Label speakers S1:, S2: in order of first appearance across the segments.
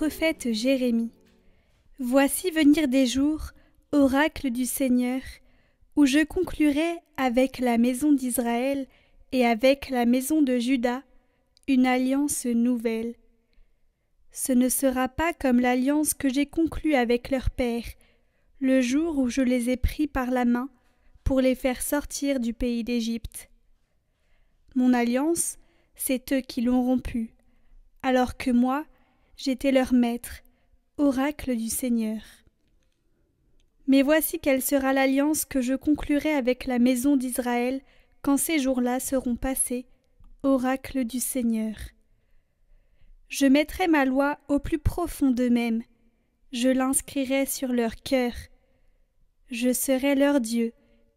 S1: prophète Jérémie. Voici venir des jours, oracle du Seigneur, où je conclurai avec la maison d'Israël et avec la maison de Juda une alliance nouvelle. Ce ne sera pas comme l'alliance que j'ai conclue avec leur père, le jour où je les ai pris par la main pour les faire sortir du pays d'Égypte. Mon alliance, c'est eux qui l'ont rompue, alors que moi, j'étais leur maître, oracle du Seigneur. Mais voici quelle sera l'alliance que je conclurai avec la maison d'Israël quand ces jours-là seront passés, oracle du Seigneur. Je mettrai ma loi au plus profond d'eux-mêmes, je l'inscrirai sur leur cœur. Je serai leur Dieu,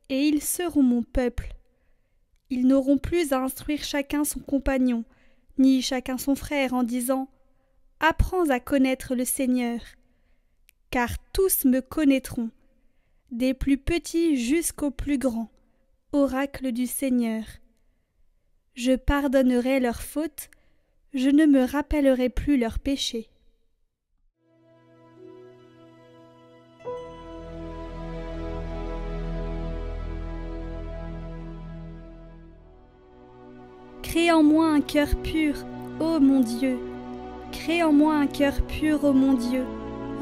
S1: et ils seront mon peuple. Ils n'auront plus à instruire chacun son compagnon, ni chacun son frère en disant « Apprends à connaître le Seigneur », car tous me connaîtront, des plus petits jusqu'aux plus grands, oracle du Seigneur. Je pardonnerai leurs fautes, je ne me rappellerai plus leurs péchés. Crée en moi un cœur pur, ô mon Dieu. Crée en moi un cœur pur, ô mon Dieu.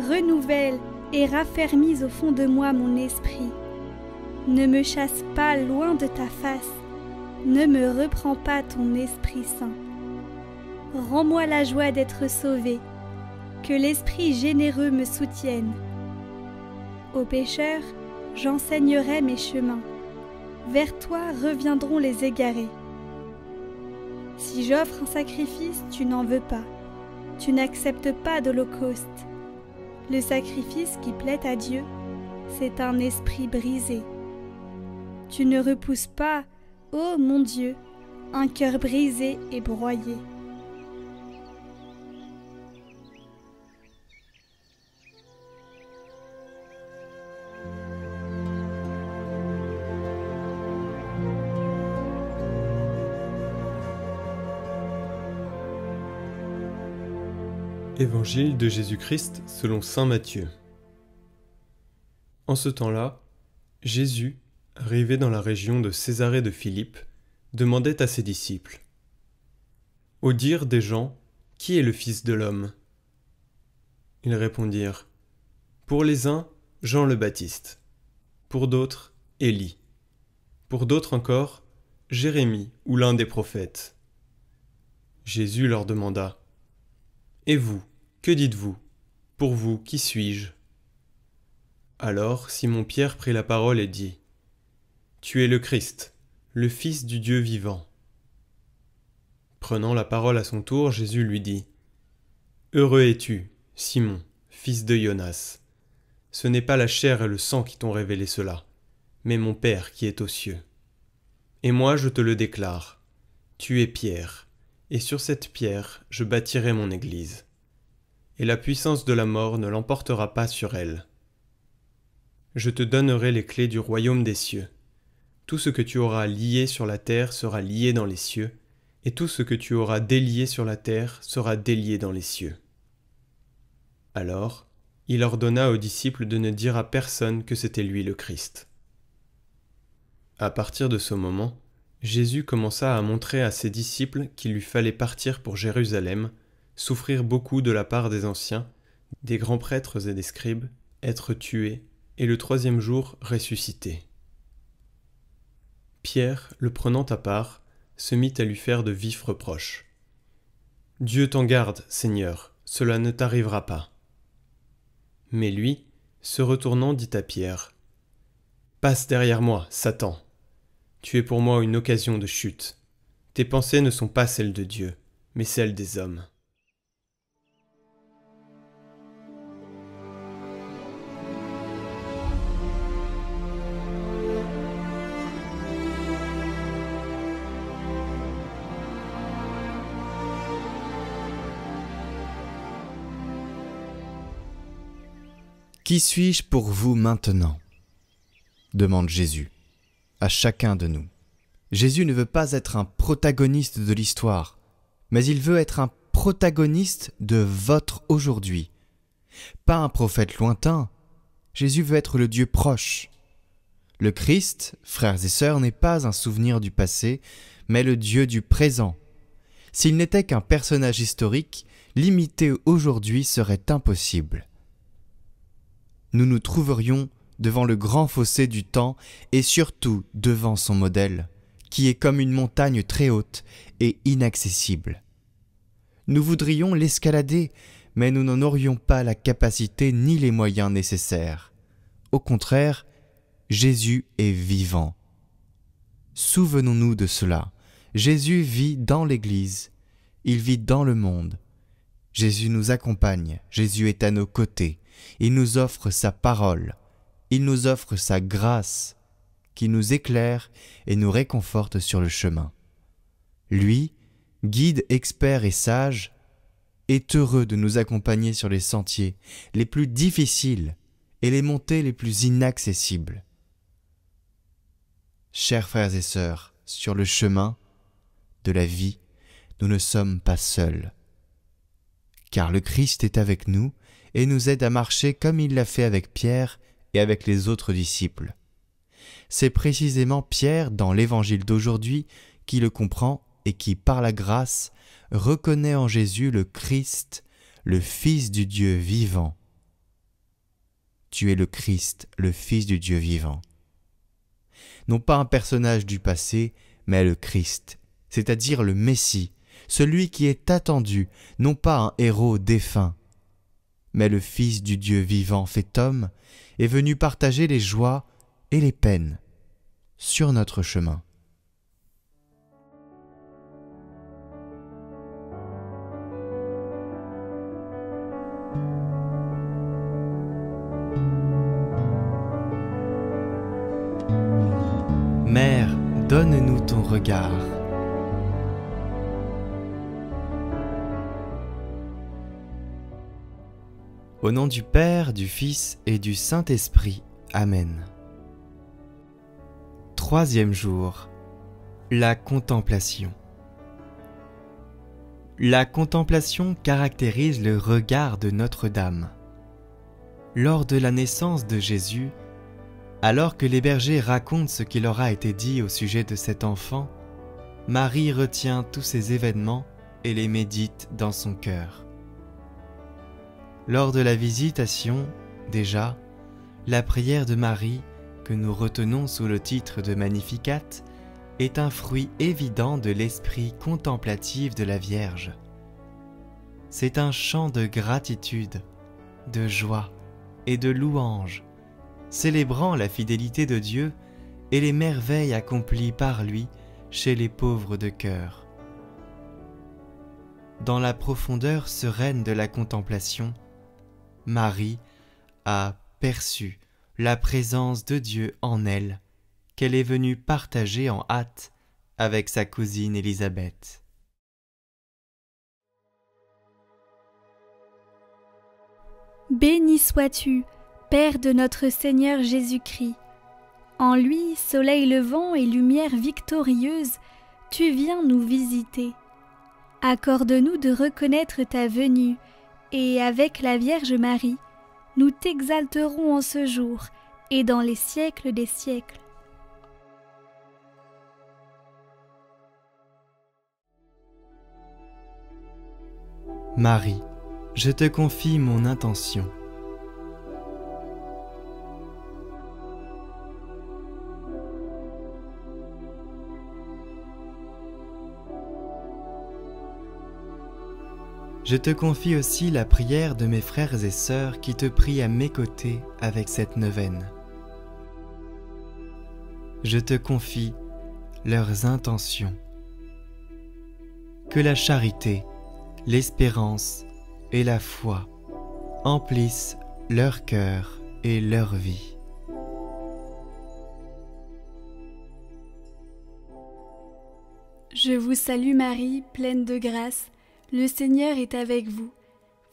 S1: Renouvelle et raffermis au fond de moi mon esprit. Ne me chasse pas loin de ta face. Ne me reprends pas ton Esprit Saint. Rends-moi la joie d'être sauvé. Que l'Esprit généreux me soutienne. Aux pécheurs, j'enseignerai mes chemins. Vers toi reviendront les égarés. Si j'offre un sacrifice, tu n'en veux pas. Tu n'acceptes pas d'holocauste. Le sacrifice qui plaît à Dieu, c'est un esprit brisé. Tu ne repousses pas, ô mon Dieu, un cœur brisé et broyé.
S2: Évangile de Jésus-Christ selon saint Matthieu. En ce temps-là, Jésus, arrivé dans la région de Césarée de Philippe, demandait à ses disciples : « Au dire des gens, qui est le Fils de l'homme » Ils répondirent : « Pour les uns, Jean le Baptiste, pour d'autres, Élie, pour d'autres encore, Jérémie ou l'un des prophètes. » Jésus leur demanda : « Et vous, que dites-vous ? Pour vous, qui suis-je » Alors Simon-Pierre prit la parole et dit : « Tu es le Christ, le Fils du Dieu vivant. » Prenant la parole à son tour, Jésus lui dit : « Heureux es-tu, Simon, fils de Jonas. Ce n'est pas la chair et le sang qui t'ont révélé cela, mais mon Père qui est aux cieux. Et moi je te le déclare, tu es Pierre, et sur cette pierre je bâtirai mon Église. Et la puissance de la mort ne l'emportera pas sur elle. Je te donnerai les clés du royaume des cieux. Tout ce que tu auras lié sur la terre sera lié dans les cieux, et tout ce que tu auras délié sur la terre sera délié dans les cieux. » Alors, il ordonna aux disciples de ne dire à personne que c'était lui le Christ. À partir de ce moment, Jésus commença à montrer à ses disciples qu'il lui fallait partir pour Jérusalem, souffrir beaucoup de la part des anciens, des grands prêtres et des scribes, être tué, et le troisième jour ressuscité. Pierre, le prenant à part, se mit à lui faire de vifs reproches. « Dieu t'en garde, Seigneur, cela ne t'arrivera pas. » Mais lui, se retournant, dit à Pierre : « Passe derrière moi, Satan. Tu es pour moi une occasion de chute. Tes pensées ne sont pas celles de Dieu, mais celles des hommes. »
S3: « Qui suis-je pour vous maintenant ?» demande Jésus à chacun de nous. Jésus ne veut pas être un protagoniste de l'histoire, mais il veut être un protagoniste de votre aujourd'hui. Pas un prophète lointain. Jésus veut être le Dieu proche. Le Christ, frères et sœurs, n'est pas un souvenir du passé, mais le Dieu du présent. S'il n'était qu'un personnage historique, l'imiter aujourd'hui serait impossible. Nous nous trouverions devant le grand fossé du temps et surtout devant son modèle, qui est comme une montagne très haute et inaccessible. Nous voudrions l'escalader, mais nous n'en aurions pas la capacité ni les moyens nécessaires. Au contraire, Jésus est vivant. Souvenons-nous de cela. Jésus vit dans l'Église, il vit dans le monde. Jésus nous accompagne, Jésus est à nos côtés, il nous offre sa parole, il nous offre sa grâce, qui nous éclaire et nous réconforte sur le chemin. Lui, guide expert et sage, est heureux de nous accompagner sur les sentiers les plus difficiles et les montées les plus inaccessibles. Chers frères et sœurs, sur le chemin de la vie, nous ne sommes pas seuls, car le Christ est avec nous et nous aide à marcher comme il l'a fait avec Pierre et avec les autres disciples. C'est précisément Pierre, dans l'évangile d'aujourd'hui, qui le comprend et qui, par la grâce, reconnaît en Jésus le Christ, le Fils du Dieu vivant. Tu es le Christ, le Fils du Dieu vivant. Non pas un personnage du passé, mais le Christ, c'est-à-dire le Messie, celui qui est attendu, non pas un héros défunt, mais le Fils du Dieu vivant fait homme, est venu partager les joies et les peines sur notre chemin. Mère, donne-nous ton regard. Au nom du Père, du Fils et du Saint-Esprit. Amen. Troisième jour, la contemplation. La contemplation caractérise le regard de Notre-Dame. Lors de la naissance de Jésus, alors que les bergers racontent ce qui leur a été dit au sujet de cet enfant, Marie retient tous ces événements et les médite dans son cœur. Lors de la visitation, déjà, la prière de Marie, que nous retenons sous le titre de Magnificat, est un fruit évident de l'esprit contemplatif de la Vierge. C'est un chant de gratitude, de joie et de louange, célébrant la fidélité de Dieu et les merveilles accomplies par lui chez les pauvres de cœur. Dans la profondeur sereine de la contemplation, Marie a perçu la présence de Dieu en elle, qu'elle est venue partager en hâte avec sa cousine Élisabeth.
S1: Béni sois-tu, Père de notre Seigneur Jésus-Christ. En lui, soleil levant et lumière victorieuse, tu viens nous visiter. Accorde-nous de reconnaître ta venue, et avec la Vierge Marie, nous t'exalterons en ce jour et dans les siècles des siècles.
S3: Marie, je te confie mon intention. Je te confie aussi la prière de mes frères et sœurs qui te prient à mes côtés avec cette neuvaine. Je te confie leurs intentions. Que la charité, l'espérance et la foi emplissent leur cœur et leur vie.
S1: Je vous salue Marie, pleine de grâce. Le Seigneur est avec vous.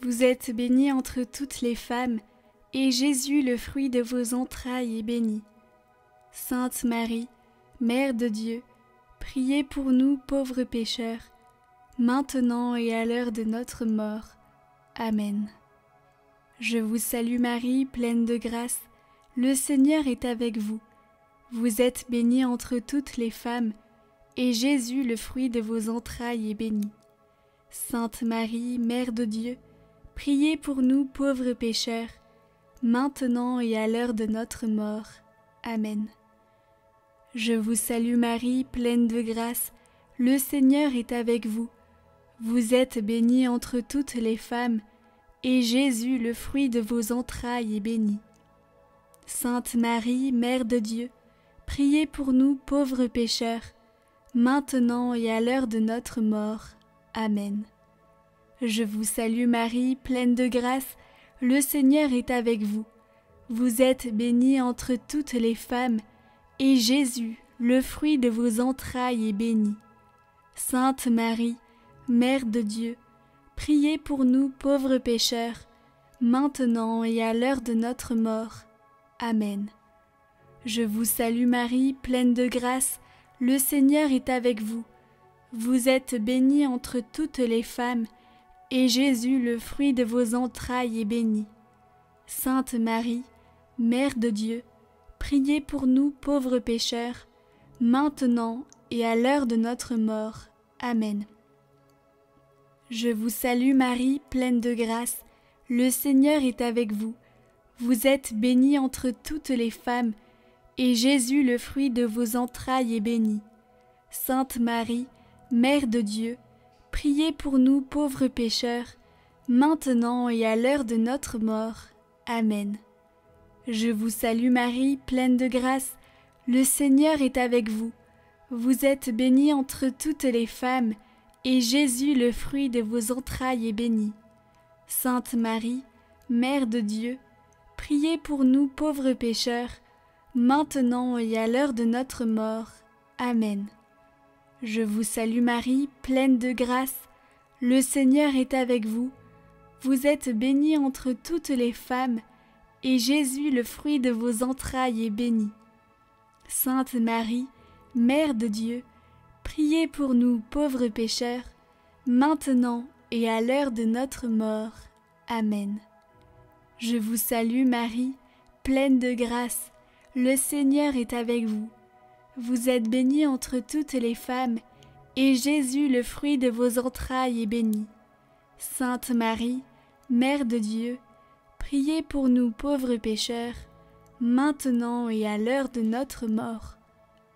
S1: Vous êtes bénie entre toutes les femmes, et Jésus, le fruit de vos entrailles, est béni. Sainte Marie, Mère de Dieu, priez pour nous pauvres pécheurs, maintenant et à l'heure de notre mort. Amen. Je vous salue Marie, pleine de grâce, le Seigneur est avec vous. Vous êtes bénie entre toutes les femmes, et Jésus, le fruit de vos entrailles, est béni. Sainte Marie, Mère de Dieu, priez pour nous pauvres pécheurs, maintenant et à l'heure de notre mort. Amen. Je vous salue Marie, pleine de grâce, le Seigneur est avec vous. Vous êtes bénie entre toutes les femmes, et Jésus, le fruit de vos entrailles, est béni. Sainte Marie, Mère de Dieu, priez pour nous pauvres pécheurs, maintenant et à l'heure de notre mort. Amen. Je vous salue Marie, pleine de grâce, le Seigneur est avec vous. Vous êtes bénie entre toutes les femmes, et Jésus, le fruit de vos entrailles, est béni. Sainte Marie, Mère de Dieu, priez pour nous pauvres pécheurs, maintenant et à l'heure de notre mort. Amen. Je vous salue Marie, pleine de grâce, le Seigneur est avec vous. Vous êtes bénie entre toutes les femmes, et Jésus, le fruit de vos entrailles, est béni. Sainte Marie, Mère de Dieu, priez pour nous pauvres pécheurs, maintenant et à l'heure de notre mort. Amen. Je vous salue Marie, pleine de grâce, le Seigneur est avec vous. Vous êtes bénie entre toutes les femmes, et Jésus, le fruit de vos entrailles, est béni. Sainte Marie, Mère de Dieu, priez pour nous pauvres pécheurs, maintenant et à l'heure de notre mort. Amen. Je vous salue Marie, pleine de grâce, le Seigneur est avec vous. Vous êtes bénie entre toutes les femmes, et Jésus, le fruit de vos entrailles, est béni. Sainte Marie, Mère de Dieu, priez pour nous pauvres pécheurs, maintenant et à l'heure de notre mort. Amen. Je vous salue Marie, pleine de grâce, le Seigneur est avec vous. Vous êtes bénie entre toutes les femmes, et Jésus, le fruit de vos entrailles, est béni. Sainte Marie, Mère de Dieu, priez pour nous pauvres pécheurs, maintenant et à l'heure de notre mort. Amen. Je vous salue Marie, pleine de grâce, le Seigneur est avec vous. Vous êtes bénie entre toutes les femmes, et Jésus, le fruit de vos entrailles, est béni. Sainte Marie, Mère de Dieu, priez pour nous pauvres pécheurs, maintenant et à l'heure de notre mort.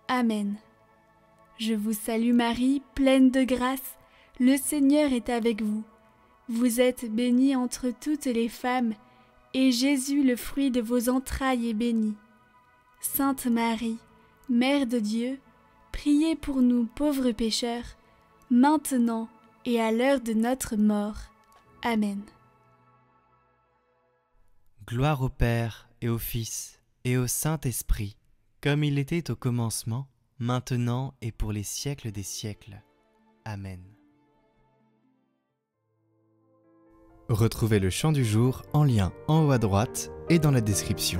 S1: Amen. Je vous salue Marie, pleine de grâce, le Seigneur est avec vous. Vous êtes bénie entre toutes les femmes, et Jésus, le fruit de vos entrailles, est béni. Sainte Marie, Mère de Dieu, priez pour nous pauvres pécheurs, maintenant et à l'heure de notre mort. Amen.
S3: Gloire au Père et au Fils et au Saint-Esprit, comme il était au commencement, maintenant et pour les siècles des siècles. Amen. Retrouvez le chant du jour en lien en haut à droite et dans la description.